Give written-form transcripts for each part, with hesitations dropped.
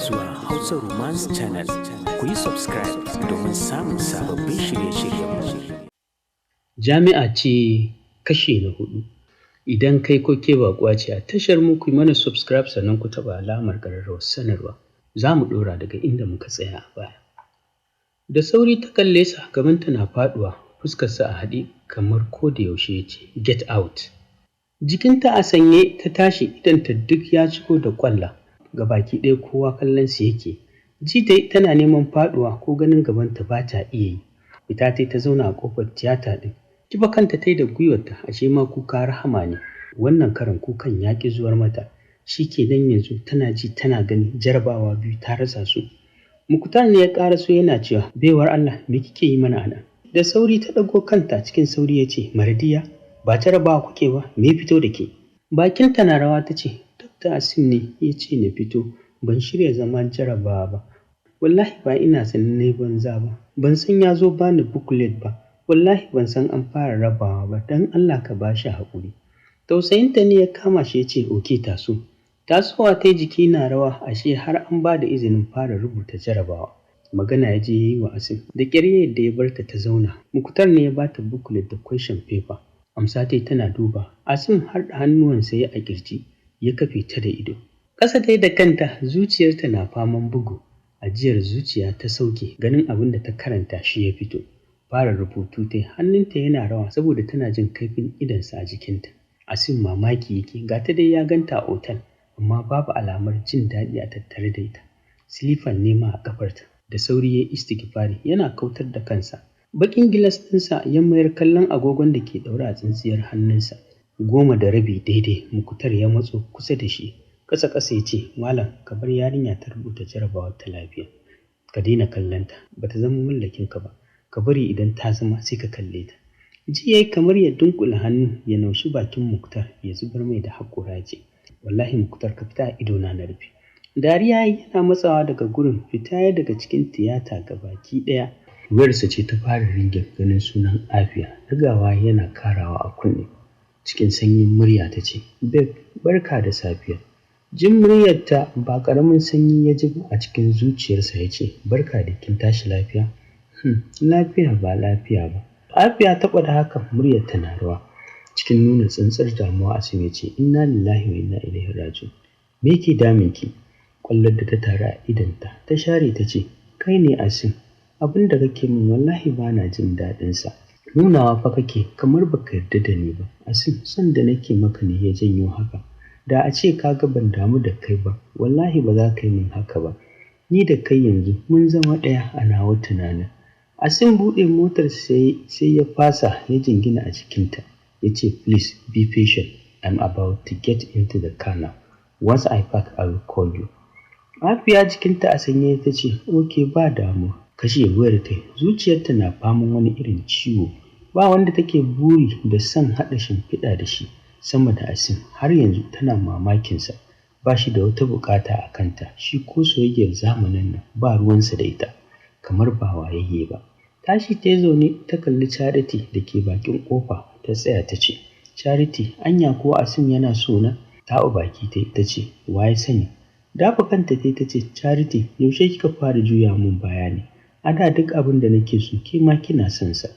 zuwa Hausa Romance Channel. Ku yi subscribe domin samun sababbin shirye-shiryenmu. Jami'a ce kashi na 4. Idan kai ko ke baƙuwa ce a tashar mu, ku yi mana subscribe sannan ku taɓa alamar ƙararrawar sanarwa. Za mu ɗora daga inda muka tsaya a baya. Da sauri ta kalle sa, gabanta na faɗuwa, fuskarsa a haɗe kamar ko da yaushe ya ce, "Get out." Jikinta a sanye ta tashi, idanta duk ya ciko da ƙwalla. Gabaki ɗaya kowa kallon su yake. Ji tana neman faɗuwa ko ganin gabanta ba ta iya yi. Fita ta zauna a ƙofar tiyata ɗin. Kifa kanta ta yi da gwiwarta, ashe ma kuka rahama ne. Wannan karan kukan ya ƙi zuwar mata. Shi ke nan yanzu tana ji tana gani jarabawa biyu ta rasa su. Muktar ne ya ƙaraso yana cewa, "Baiwar Allah, me kike yi mana a nan?" Da sauri ta ɗago kanta, cikin sauri ya ce, "Mardiya, ba jarabawa kuke ba, me fito da ke?" Bakinta na rawa ta ce, "Dr. Asim ne ya ce na fito, ban shirya zama jarabawa ba. Wallahi ba ina sanin na yi banza ba, ban san ya zo bani booklet ba, wallahi ban san an fara rabawa ba, don Allah ka ba shi haƙuri." Tausayinta ne ya kama shi ya ce, "Oke, taso." Tasowa ta jiki na rawa, ashe har an ba da izinin fara rubuta jarabawa. Magana ya je ya yi wa Asim, da ƙyar yadda ya bar ta zauna. Muktar ne ya ba ta booklet da question paper. Amsa ta tana duba. Asim har da hannuwansa ya a ƙirji, ya kafe ta da ido. Ƙasa ta da kanta, zuciyarta na faman bugu. Ajiyar zuciya ta sauke, ganin abin da ta karanta shi ya fito. Fara rubutu ta, hannunta yana rawa saboda tana jin kaifin idonsa a jikinta. Asim mamaki yake, ga ta dai ya ganta a otal, amma babu alamar jin daɗi a tattare da ita. Silifan nema a ƙafarta, da sauri ya istighfari yana kautar da kansa. Baƙin gilas ɗinsa ya mayar kallon agogon da ke ɗaure a tsintsiyar hannunsa. 10:30 daidai. Muktar ya matso kusa da shi. Ƙasa ya ce, "Malam, ka bar yarinya ta rubuta jarabawar ta lafiya. Ka daina kallonta, ba ta zama mallakinka ba. Ka bari idan ta zama sai ka kalle ta." Ji yayi kamar ya dunkula hannu ya naushi bakin Muktar ya zubar mai da haƙora ce, "Wallahi Muktar, ka fita a idona na rufe." Dariya yana matsawa daga gurin, fita ya daga cikin tiyata gabaki ɗaya. Wayarsa ce ta fara ringin, ganin sunan Afiya. Ɗagawa yana karawa a kunne. Cikin sanyin murya ta ce, "Babe, barka da safiya." Jin muryarta ba ƙaramin sanyi ya ji a cikin zuciyarsa, ya ce, "Barka da kin tashi lafiya?" Lafiya ba lafiya ba." Afiya ta faɗa haka, muryarta na rawa. Cikin nuna tsantsar damuwa, Asim ya ce, "Inna lillahi wa inna ilaihi raji'un. Me yake damunki?" Ƙwallar da ta taru a idonta ta share ta ce, "Kai ne Asim, abin da kake min wallahi ba na jin daɗinsa. Nunawa fa kake kamar baka yarda da ni ba. Asim, son da nake maka ne ya janyo haka. Da a ce ka ga ban damu da kai ba, wallahi ba za ka yi min haka ba. Ni da kai yanzu mun zama ɗaya a nawa tunanin." Asim buɗe motar sai ya fasa, ya jingina a cikinta. Ya ce, "Please be patient. I'm about to get into the car now. Once I park, I will call you." Afiya jikinta a sanye ta ce, "Ok, ba damuwa." Kashe wayar ta, zuciyarta na faman wani irin ciwo. Ba wanda take buri da son haɗa shimfiɗa da shi sama da Asim. Har yanzu tana mamakinsa. Ba shi da wata buƙata a kanta. Shi ko soyayyar zamanin nan ba ruwansa da ita, kamar ba wayayye ba. Tashi ta zaune ta kalli Charity da ke bakin ƙofa, ta tsaya ta ce, "Charity, anya ko Asim yana so na?" Taɓa baki ta ce, "Wa ya sani?" Dafa kanta ta ce, "Charity, yaushe kika fara juya mun baya ne? A da duk abin da nake so ke ma kina son sa."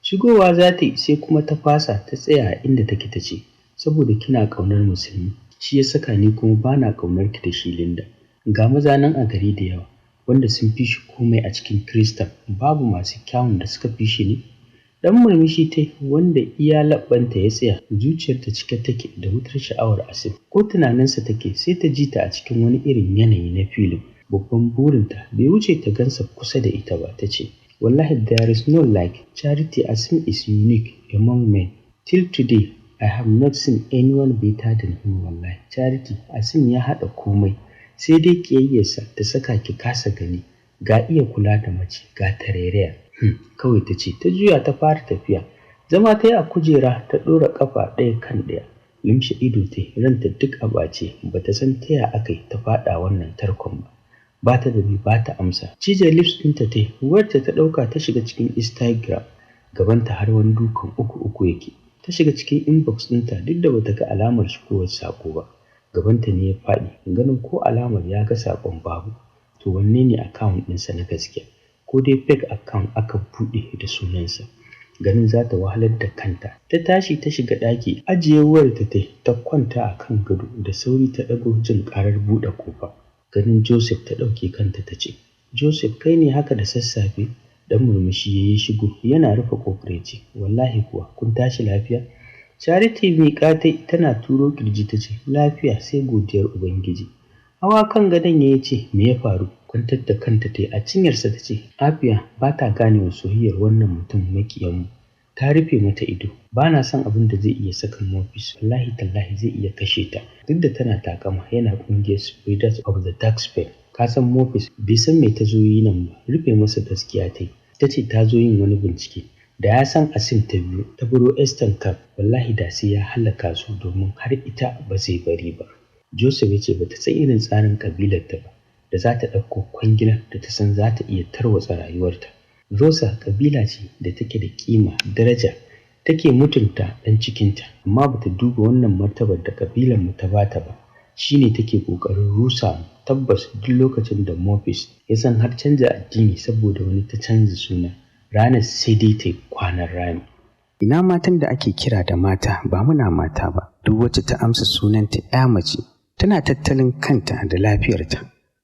Shigowa za ta yi, sai kuma ta fasa, ta tsaya a inda take ta ce, "Saboda kina ƙaunar musulmi, shi ya saka ni kuma ba na ƙaunar ki da shi, Linda. Ga maza nan a gari da yawa wanda sun fi shi komai a cikin Kirista, babu masu kyawun da suka fi shi ne?" Dan murmushi ta wanda iya labbanta ya tsaya. Zuciyarta cike take da wutar sha'awar Asim. Ko tunaninsa take, sai ta ji ta a cikin wani irin yanayi na filin. Babban burinta bai wuce ta gansa kusa da ita ba. Ta ce, "Wallahi there is no like Charity. Asim is unique among men. Till today I have not seen anyone better than him. Wallahi Charity, Asim ya haɗa komai, sai dai ƙiyayyarsa ta saka ki kasa gani. Ga iya kula da mace, ga tarairaya." Kawai ta ce, ta juya ta fara tafiya. Zama ta yi a kujera, ta ɗora ƙafa ɗaya kan ɗaya. Limshe ido ta yi, ranta duk a ɓace. Ba ta san ta ya aka yi ta faɗa wannan tarkon ba. Ba ta da ba ta amsa. Cije lips ɗinta ta yi, wayarta ta ɗauka ta shiga cikin Instagram. Gabanta har wani dukan uku yake. Ta shiga cikin inbox ɗinta duk da bata ga alamar shigowar saƙo ba. Gabanta ne ya faɗi, ganin ko alamar ya ga saƙon babu. to wanne ne account ɗinsa na gaskiya, ko dai fake account aka buɗe da sunansa. Ganin za ta wahalar da kanta, ta tashi ta shiga ɗaki, ajiye wayarta ta kwanta a kan gado, da sauri ta ɗago jin ƙarar buɗe ƙofa. Ganin Joseph ta ɗauke kanta ta ce, Joseph, kai ne haka da sassafe? Dan murmushi ya yi shigo yana rufe ƙofar ya ce, wallahi kuwa kun tashi lafiya? Charity miƙa tana turo ƙirji ta ce, lafiya sai godiyar Ubangiji. Hawa kan gadon ya ce, me ya faru? Kwantar da kanta ta yi a cinyarsa ta ce, Afiya ba ta gane wa soyayyar wannan mutum maƙiyanmu. Ta rufe mata ido. Ba na son abin da zai iya saka Mofis. Wallahi tallahi zai iya kashe ta. Duk da tana takama yana ƙungiyar Spreaders of the Dark Spell. Ka san Mofis bai san me ta zo yi nan ba. Rufe masa gaskiya ta yi. Ta ce ta zo yin wani bincike. Da ya san Asim ta biyu ta buro Eastern Cap, wallahi da sai ya halaka su domin har ita ba zai bari ba. Joseph ya ce ba ta san irin tsarin ƙabilarta ba, da za ta ɗauko kwangilar da ta san za ta iya tarwatsa rayuwarta. Rosa ƙabila ce da take da ƙima, daraja, take mutunta ɗan cikinta, amma ba ta duba wannan martabar da ƙabilarmu ta bata ba. Shi ne take ƙoƙarin rusa mu. Tabbas duk lokacin da Mofis ya san har canza addini saboda wani ta canza suna, ranar sai dai ta kwanan rami. Ina matan da ake kira da mata ba muna mata ba, duk wacce ta amsa sunanta ‘ya mace tana tattalin kanta da lafiyarta.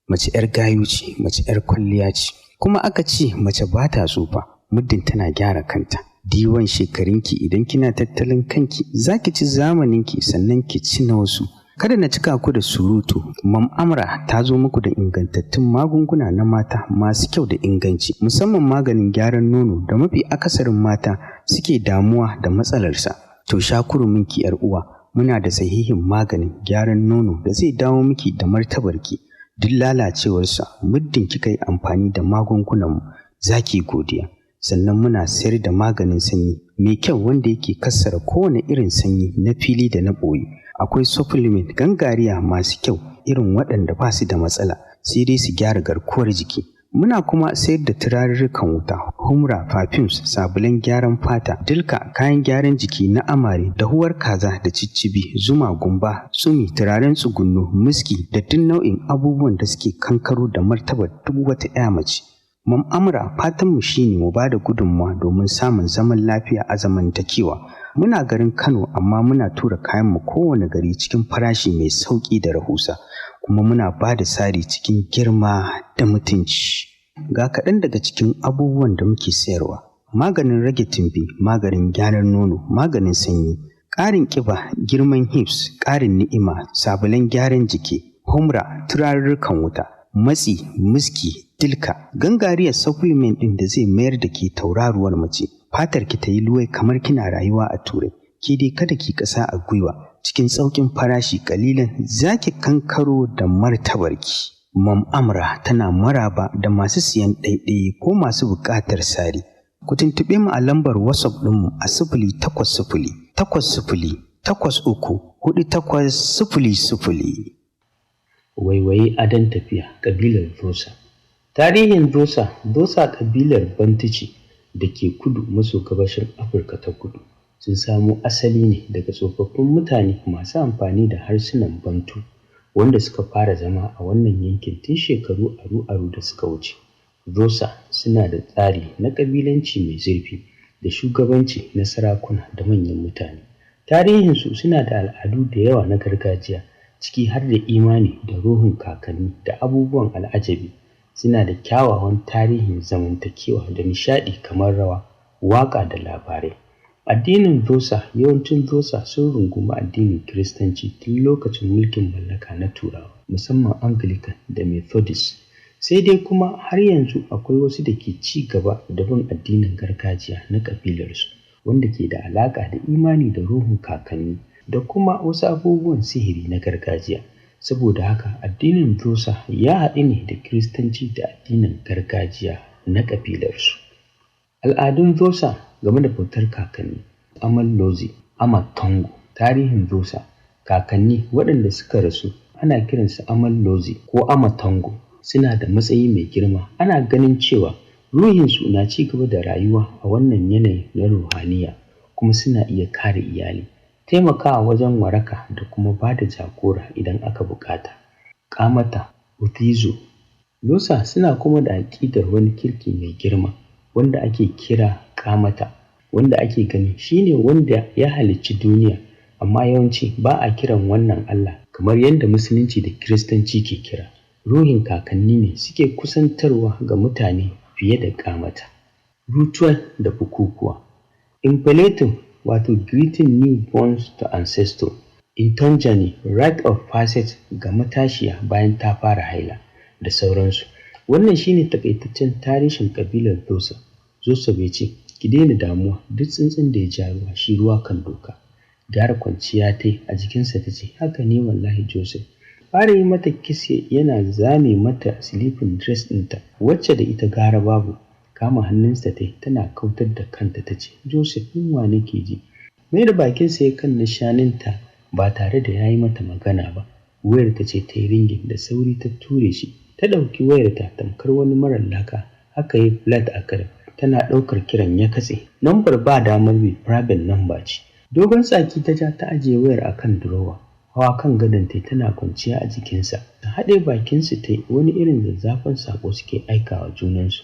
Mace ‘yar gayu ce, mace ‘yar kwalliya ce, kuma aka ce mace ba ta tsufa muddin tana gyara kanta. Diwan shekarunki idan kina tattalin kanki za ki ci zamaninki sannan ki ci na wasu. Kada na cika ku da surutu, Mam Amra ta zo muku da ingantattun magunguna na mata masu kyau da inganci, musamman maganin gyaran nono da mafi akasarin mata suke damuwa da matsalarsa. To sha kuruminki ‘yar uwa, muna da sahihin maganin gyaran nono da zai dawo miki da martabarki. Duk lalacewarsa muddin kika yi amfani da magungunanmu za ki godiya. Sannan muna sayar da maganin sanyi mai kyau wanda yake kassara kowane irin sanyi na fili da na ɓoye. Akwai supplement gangariya masu kyau irin waɗanda ba su da matsala sai dai su gyara garkuwar jiki. Muna kuma sayar da turarurrukan wuta, humra, perfumes, sabulan gyaran fata, dilka, kayan gyaran jiki na amare, dahuwar kaza da ciccibi, zuma, gumba, tsumi, turaren tsugunno, miski da duk nau'in abubuwan da suke kankaro da martabar duk wata ƴa mace. Mam Amra, fatanmu shine mu ba da gudunmawa domin samun zaman lafiya a zamantakewa. Muna garin Kano amma muna tura kayanmu kowane gari cikin farashi mai sauƙi da rahusa, kuma muna ba da sari cikin girma da mutunci. Ga kaɗan daga cikin abubuwan da muke sayarwa: maganin rage tumbi, maganin gyaran nono, maganin sanyi, ƙarin ƙiba, girman hips, ƙarin ni'ima, sabulan gyaran jiki, humra, turarurrukan wuta, matsi, miski, dilka, gangariyar supplement ɗin da zai mayar da ke tauraruwar mace. Fatar ki ta yi luwai kamar kina rayuwa a Turai. Ki dai kada ki ƙasa a gwiwa, cikin sauƙin farashi ƙalilan za ki kankaro da martabarki. Mam Amra tana maraba da masu siyan ɗaiɗai ko masu buƙatar sari. Ku tuntuɓe mu a lambar WhatsApp ɗinmu a 08080834800. Waiwaye adon tafiya, ƙabilar Dosa. Tarihin Dosa ƙabilar Bantu ce da ke kudu maso gabashin Afirka ta kudu. Sun samo asali ne daga tsofaffin mutane masu amfani da harsunan Bantu wanda suka fara zama a wannan yankin tun shekaru aru-aru da suka wuce. Dosa suna da tsari na ƙabilanci mai zurfi da shugabanci na sarakuna da manyan mutane. Tarihinsu suna da al'adu da yawa na gargajiya, ciki har da imani da ruhun kakanni da abubuwan al'ajabi. Suna da kyawawan tarihin zamantakewa da nishaɗi kamar rawa, waƙa da labarai. Addinin Dosa, yawancin Dosa sun rungumi addinin Kiristanci tun lokacin mulkin mallaka na Turawa, musamman Anglican da Methodist. Sai dai kuma har yanzu akwai wasu da ke ci gaba da bin addinin gargajiya na ƙabilarsu, wanda ke da alaƙa da imani da ruhun kakanni da kuma wasu abubuwan sihiri na gargajiya. Saboda haka addinin Dosa ya haɗu ne da Kiristanci da addinin gargajiya na ƙabilarsu. Al'adun Dosa game da bautar kakanni: Amallozi, Amatongo. Tarihin Dosa: kakanni waɗanda suka rasu ana kiransu Amallozi ko Amatongo, suna da matsayi mai girma. Ana ganin cewa ruhinsu na ci gaba da rayuwa a wannan yanayi na ruhaniya, kuma suna iya kare iyali, taimakawa wajen waraka da kuma ba da jagora idan aka bukata. Kamata, Utizo, Nosa suna kuma da aƙidar wani kirki mai girma wanda ake kira Kamata, wanda ake gani shine wanda ya halicci duniya, amma yawanci ba a kiran wannan Allah kamar yadda Musulunci da Kiristanci ke kira. Ruhin kakanni ne suke kusantarwa ga mutane fiye da Kamata. Ritual da bukukuwa. Impletum wato greeting newborns to ancestor. Intonjani rite of passage ga matashiya bayan ta fara haila da sauransu. Wannan shine takaitaccen tarihin kabilar Dosa. Joseph ya ce, ki daina damuwa, duk tsuntsun da ya ja ruwa shi ruwa kan doka. Gyara kwanciya ta yi a jikinsa ta ce, haka ne wallahi Joseph. Fara yi mata kise yana zame mata sleeping dress ɗinta wacce da ita gara babu. Kama hannunsa ta yi tana kautar da kanta ta ce, Joseph yunwa nake ji. Mai da bakinsa ya kan na shanunta ba tare da ya yi mata magana ba. Wayar ta ce ta yi ringin da sauri ta ture shi. Ta ɗauki wayar ta tamkar wani marar laka. Haka yi flat a kare. Tana ɗaukar kiran ya katse. Lambar ba damar bi private number ce. Dogon tsaki ta ja ta ajiye wayar a kan durowa. Hawa kan gadon ta tana kwanciya a jikinsa. Ta haɗe bakinsu ta yi wani irin zazzafan saƙo suke aikawa junansu.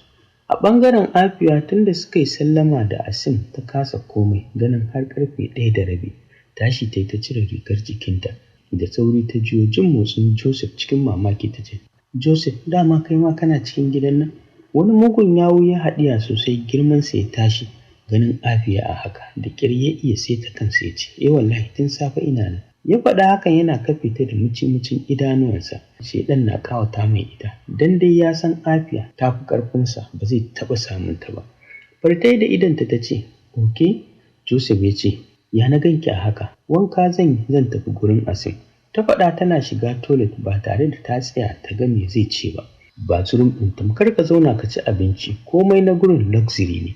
A ɓangaren Afiya tunda suka yi sallama da Asim ta kasa komai ganin har ƙarfe 1:30. Tashi ta yi ta cire rigar jikinta. Da sauri ta jiyo jin motsin Joseph cikin mamaki ta ce, Joseph dama kai ma kana cikin gidan nan? Wani mugun yawu ya haɗiya sosai girmansa ya tashi. Ganin Afiya a haka da ƙyar ya iya saita kansa ya ce, wallahi tun safe ina nan. Ya faɗa hakan yana kafe ta da muci-mucin idanuwansa. Shaiɗan na ƙawata mai ita, dan dai ya san Afiya ta fi ƙarfinsa ba zai taɓa samun ta ba. Fartai da idanta ta ce, ok. Joseph ya ce, ya na ganki a haka, wanka zan tafi gurin Asim. Ta faɗa tana shiga toilet ba tare da ta tsaya ta ga me zai ce ba. Bathroom ɗin tamkar ka zauna ka ci abinci, komai na gurin luxury ne.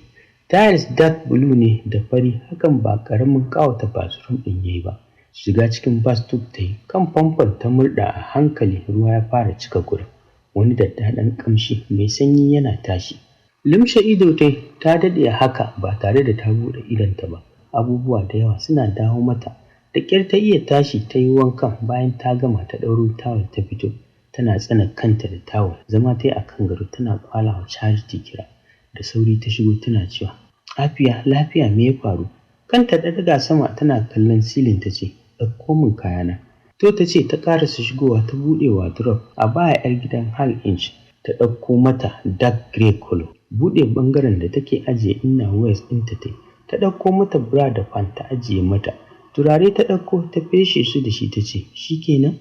Tiles dark blue ne da fari, hakan ba ƙaramin ƙawata bathroom ɗin yayi ba. Shiga cikin bathtub ta yi, kan famfon ta murɗa a hankali ruwa ya fara cika gurin. Wani daddaɗan ƙamshi mai sanyi yana tashi. Limshe ido ta daɗe haka ba tare da ta buɗe idonta ba. Abubuwa da yawa suna dawo mata. Da ƙyar ta iya tashi ta yi wankan bayan ta gama ta ɗauro tawul ta fito. Tana tsana kanta da tawul. Zama ta yi a kan gado tana ƙwala wa Charity kira. Da sauri ta shigo tana cewa, Afiya lafiya me ya faru? Kanta ta daga sama tana kallon silin ta ce, ɗauko min kayana. To ta ce ta ƙarasa shigowa ta buɗe wardrobe a baya 'yar gidan Hal Inch ta ɗauko mata dark grey color. Buɗe ɓangaren da take ajiye inner wears ɗinta ta ɗauko mata bra da pant ta ajiye mata. Turare ta ɗauko ta feshe su da shi ta ce, shi kenan?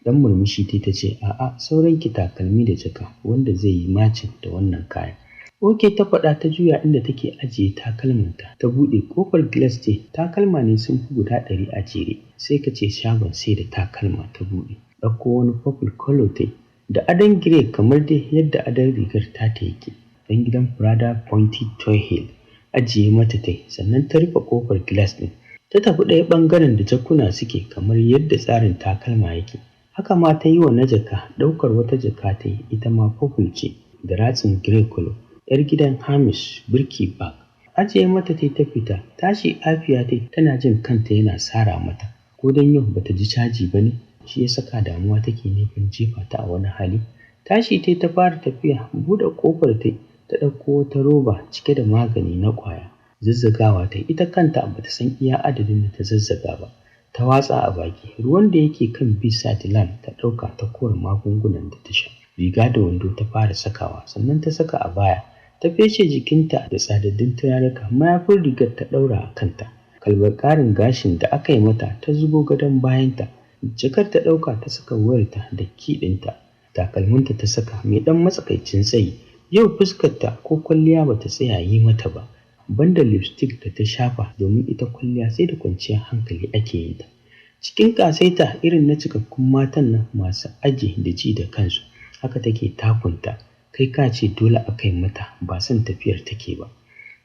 Dan murmushi ta ce, a'a sauran ki takalmi da jaka wanda zai yi macin da wannan kayan. Oke ta faɗa ta juya inda take ajiye takalmanta. Ta buɗe ƙofar glass ce, takalma ne sun fi guda 100 a jere. Sai ka ce shagon sai da takalma ta buɗe. Ɗauko wani purple color ta da adon grey kamar dai yadda adon rigar ta yake. Dan gidan Prada Pointy Toy Hill. Ajiye mata sannan ta rufe ƙofar glass ɗin. Ta tafi ɗaya ɓangaren da jakuna suke kamar yadda tsarin takalma yake. Haka ma ta yi wa na jaka, ɗaukar wata jaka ta yi ita ma purple ce da ratsin grey color. 'Yar gidan Hamish Birki Bag. Ajiye mata ta fita, tashi Afiya tana jin kanta yana sara mata. Ko dan yau bata ji caji ba ne, shi ya saka damuwa take nufin jefa ta a wani hali. Tashi ta fara tafiya, buɗe ƙofar ta ɗauko wata roba cike da magani na ƙwaya. Zazzagawa ita kanta bata san iya adadin da ta zazzaga ba. Ta watsa a baki, ruwan da yake kan bedside lamp ta ɗauka ta kora magungunan da ta sha. Riga da wando ta fara sakawa, sannan ta saka a baya. Ta feshe jikinta da tsadaddun turaruka, mayafin rigar ta ɗaura a kanta. Kalbar ƙarin gashin da aka yi mata ta zubo gadon bayanta. Jakar ta ɗauka ta saka wayarta da kiɗinta. Takalminta ta saka mai ɗan matsakaicin tsayi. Yau fuskarta ko kwalliya bata tsaya yi mata ba. Banda lipstick da ta shafa domin ita kwalliya sai da kwanciyar hankali ake yin ta. Cikin ƙasaita irin na cikakkun matan nan masu aji da ji da kansu, haka take takunta. Kai ka ce dole aka yi mata ba son tafiyar take ba.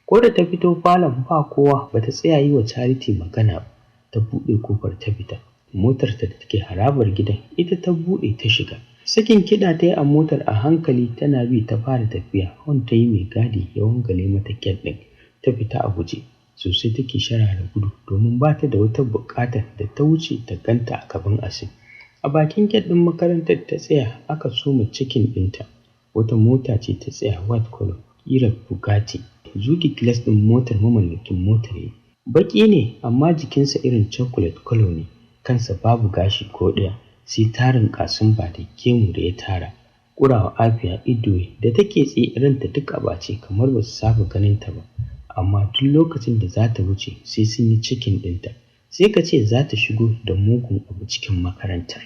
Ko da ta fito falon ba kowa bata tsaya yi wa Charity magana ba. Ta buɗe kofar ta fita. Motarta da take harabar gidan ita ta buɗe ta shiga. Sakin kiɗa ta yi a motar a hankali tana bi ta fara tafiya. Hon ta yi mai gadi ya wangale mata gate ɗin. Ta fita a guje. Sosai take sharara gudu domin ba ta da wata buƙatar da ta wuce ta ganta a gaban Asim. A bakin gate ɗin makarantar ta tsaya aka soma cikin ɗinta. wata mota ce ta tsaya white color ƙirar Bugatti. Zuge gilas ɗin motar mamallakin motar ya. Baƙi ne amma jikinsa irin chocolate color ne, kansa babu gashi ko ɗaya, sai tarin ƙasumba da gemu da ya tara. Ƙurawa Afiya ido da take tsaye ranta duk a ɓace kamar ba su saba ganin ta ba, amma duk lokacin da za ta wuce sai sun yi cikin ɗinta, sai ka ce za ta shigo da mugun abu cikin makarantar.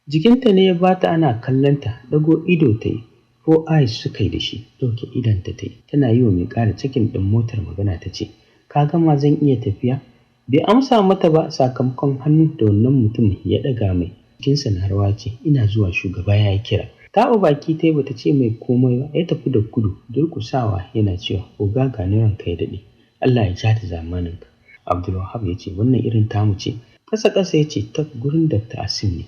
Jikinta ne ya bata ana kallonta, ɗago ido ta yi, ko eyes suka yi da shi, ɗauke idonta ta yi, tana yi wa mai ƙara cikin ɗin motar magana ta ce, ka gama zan iya tafiya? Bai amsa mata ba sakamakon hannu da wannan mutumin ya ɗaga mai, jikinsa na rawa ce, ina zuwa shugaba ya yi kira. Taɓa baki ta yi bata ce mai komai ba, ya tafi da gudu, durƙusawa yana cewa, oga ga ni ranka ya daɗe, Allah ya ja da zamaninka. Abdulwahab ya ce, wannan irin tamu ce? Ƙasa-ƙasa ya ce, ta gurin Dr. Asim ne.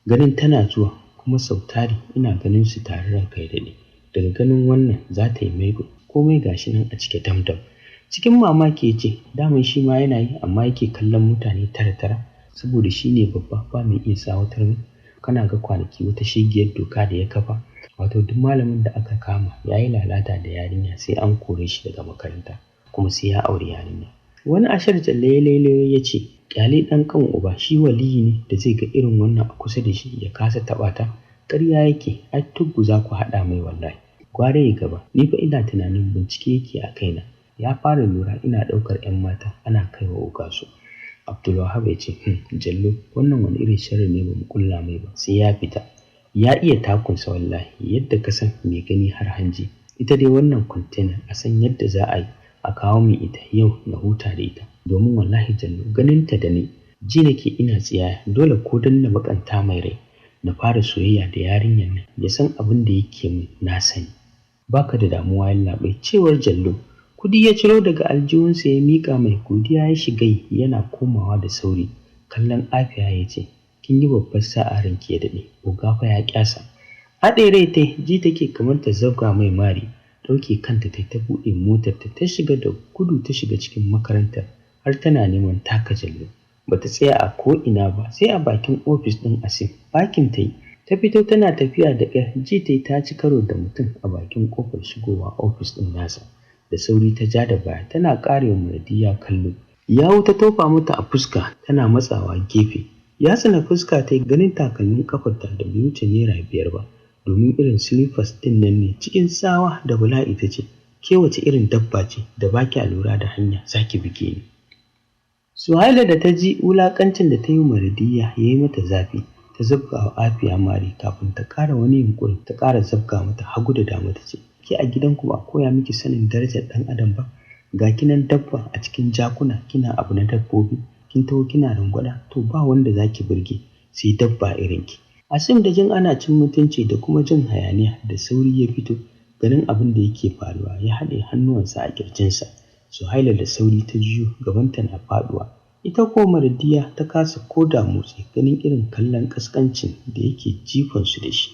Ganin tana zuwa, kuma sau tari ina ganin su tare ranka ya daɗe. Daga ganin wannan za ta yi maigo, komai gashi nan a cike dam-dam. Cikin mamaki ya ce, daman shi ma yana yi amma yake kallon mutane tara-tara, saboda shi ne babba ba mai iya tsawatar mu. Kana ga kwanaki wata shegiyar doka da ya kafa, wato duk malamin da aka kama ya yi lalata da yarinya sai an kore shi daga makaranta, kuma sai ya auri yarinya. Wani ashar jalle ya ce, ƙyale ɗan kan uba, shi waliyi ne da zai ga irin wannan a kusa da shi ya kasa taɓa ta? Ƙarya yake, ai tuggu za ku haɗa mai wallahi. Gware ya gaba, ni fa ina tunanin bincike yake a kaina. Ya fara lura ina ɗaukar 'yan mata ana kaiwa ogasu. Abdulwahab ya ce, Jallo, wannan wani irin sharri ne ba mu kulla mai ba, sai ya fita. Ya iya takunsa wallahi, yadda ka san mai gani har hanji. Ita dai wannan kwantena a san yadda za a yi a kawo min ita yau na huta da ita. Domin wallahi Jallo, ganinta da ni, ji nake ina tsiyaya, dole ko don na bakanta mai rai, na fara soyayya da yarinyar nan, ya san abin da yake min na sani. Baka da damuwa yallaɓai, cewar Jallo. Kudi ya ciro daga aljihunsa ya miƙa mai, godiya ya shiga yana komawa da sauri. Kallon Afiya ya ce, kin yi babbar sa'a ranki ya daɗe, oga fa ya ƙyasa. Haɗe rai ta ji take kamar ta zabga mai mari, ɗauke kanta ta buɗe motar ta shiga da gudu ta shiga cikin makarantar, har tana neman taka Jallo. Bata tsaya a ko ina ba sai a bakin ofis ɗin Asim. Bakin ta yi, ta fito tana tafiya da ƙyar, ji ta ci karo da mutum a bakin ƙofar shigowa ofis ɗin nasa. Da sauri ta ja da baya tana ƙarewa Mardiya kallo. Yawu ta tofa mata a fuska tana matsawa gefe. Ya tsina fuska ta yi ganin takalmin kafarta da bai wuce naira 5 ba, domin irin silifas ɗin nan ne. Cikin tsawa da bala'i ta ce, ke wace irin dabba ce da ba ki lura da hanya za ki buge ni? Suhaila da ta ji wulaƙancin da ta yi Mardiya ya yi mata zafi, ta zabga wa Afiya mari kafin ta ƙara wani yunƙuri ta ƙara zabga mata hagu da dama ta ce, ke a gidanku ba koya miki sanin darajar ɗan adam ba? Ga kinan dabba a cikin jakuna kina abu na dabbobi, kin taho kina rangwada, to ba wanda zaki burge sai dabba irin ki. Asim da jin ana cin mutunci da kuma jin hayaniya da sauri ya fito, ganin abin da yake faruwa ya haɗe hannuwansa a kirjinsa. Suhaila da sauri ta juyo, gabanta na faɗuwa. Ita ko Mardiya ta kasa ko da motsi ganin irin kallon ƙasƙancin da yake jifansu da shi.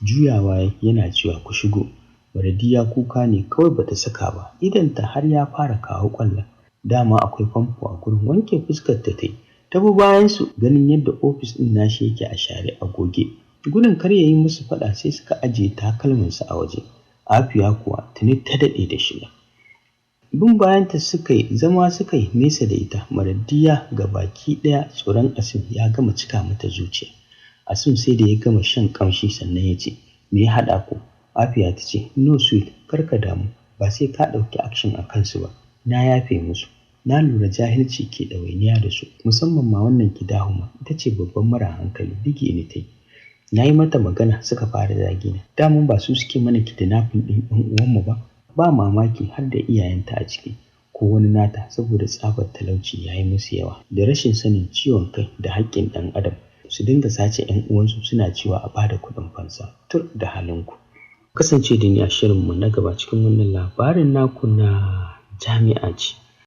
Juyawa yana cewa ku shigo. Mardiya kuka ne kawai bata saka ba, idanta har ya fara kawo ƙwallon. Dama akwai famfo a gurin, wanke fuskar ta yi. Ta bi bayan su ganin yadda ofis ɗin nashi yake a share a goge. Gudun kar ya yi musu faɗa sai suka ajiye takalmansu a waje. Afiya kuwa tuni ta daɗe da shiga. Bin bayanta zama suka yi nesa da ita. Mardiya ga baki ɗaya tsoron Asim ya gama cika mata zuciya. Asim sai da ya gama shan ƙamshi sannan ya ce, me ya haɗa ku? Afiya ta ce, no sweet, kar ka damu, ba sai ka ɗauki action a kansu ba, na yafe musu. Na lura jahilci ke ɗawainiya da su, musamman ma wannan Kidahuma, ita ce babban mara hankali, bige ni ta yi. Na yi mata magana suka fara zagina, daman ba su suke mana kidnapping ɗin ɗan uwanmu ba, ba mamaki har da iyayenta a ciki, ko wani nata, saboda tsabar talauci ya yi musu yawa, da rashin sanin ciwon kai da haƙƙin ɗan adam, su dinga sace 'yan uwansu suna cewa a bada kuɗin fansa. Tur da halinku. Kasance da ni a shirinmu na gaba cikin wannan labarin naku na jami'a ce.